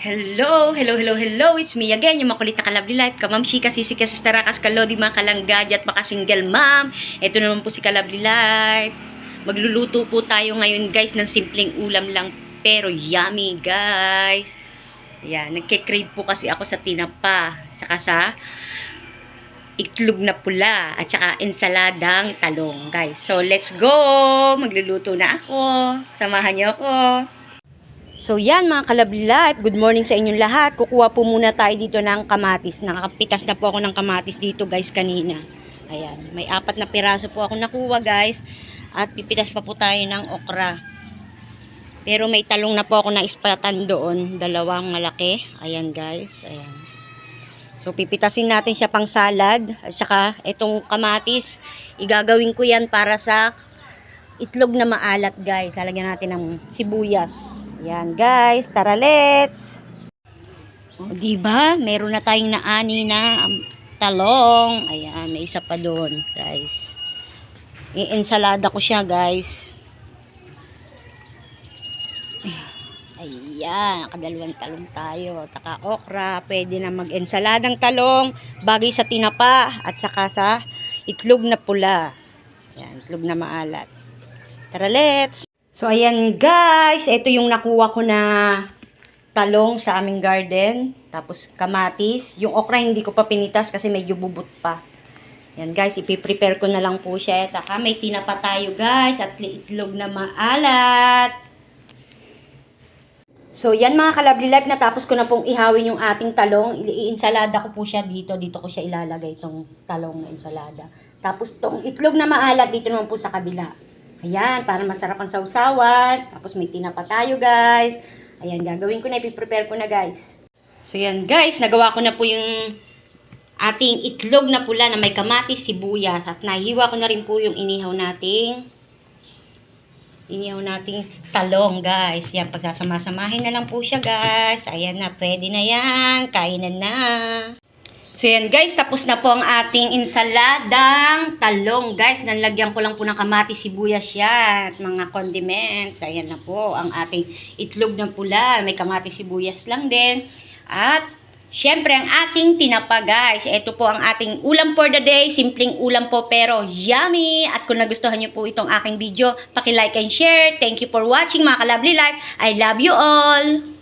Hello, hello, hello, hello. It's me again, yung makulit na Kalabli Life. Kamamshi, kasisi, kasistarakas, kalodi, mga kalanggadi at makasingle ma'am. Ito naman po si Kalabli Life. Magluluto po tayo ngayon guys ng simpleng ulam lang pero yummy guys. Ayan, nagke-crave po kasi ako sa tinapa. Tsaka sa itlog na pula at saka ensaladang talong guys. So let's go! Magluluto na ako. Samahan niyo ako. So yan mga Kalabli Life, good morning sa inyong lahat. Kukuha po muna tayo dito ng kamatis. Nakakapitas na po ako ng kamatis dito guys kanina. Ayan, may 4 na piraso po ako nakuha guys. At pipitas pa po tayo ng okra. Pero may talong na po ako na ispatan doon, 2 malaki. Ayan guys, ayan. So pipitasin natin siya pang salad. At saka itong kamatis, igagawin ko yan para sa itlog na maalat guys. Lalagyan natin ng sibuyas. Yan guys, tara let's. O, diba? Meron na tayong naani na talong. Ayan, may isa pa doon, guys. I-ensalada ko siya, guys. Ayan, nakadalawang talong tayo. Taka okra, pwede na mag-ensaladang talong, bagay sa tinapa at saka sa itlog na pula. Ayan, itlog na maalat. Tara let's. So, ayan guys, ito yung nakuha ko na talong sa aming garden. Tapos, kamatis. Yung okra hindi ko pa pinitas kasi medyo bubot pa. Ayan guys, ipiprepare ko na lang po siya. Taka, may tinapa tayo guys at itlog na maalat. So, yan mga Kalabli Life, natapos ko na pong ihawin yung ating talong. I-insalada ko po siya dito. Dito ko siya ilalagay itong talong na insalada. Tapos, itong itlog na maalat dito naman po sa kabila. Ayan, para masarap ang sausawan. Tapos may tinapa tayo, guys. Ayan, gagawin ko na, ipiprepare ko na, guys. So, yan, guys. Nagawa ko na po yung ating itlog na pula na may kamatis, sibuyas. At nahiwa ko na rin po yung inihaw nating talong, guys. Yan, pagsasama-samahin na lang po siya, guys. Ayan na, pwede na yan. Kainan na. So yan guys, tapos na po ang ating ensaladang talong guys. Nalagyan ko lang po ng kamatis, sibuyas siya at mga condiments. Ayan na po ang ating itlog na pula. May kamatis, sibuyas lang din. At syempre ang ating tinapa guys. Ito po ang ating ulam for the day. Simpleng ulam po pero yummy. At kung nagustuhan niyo po itong aking video, paki-like and share. Thank you for watching mga Kalabli Life. I love you all.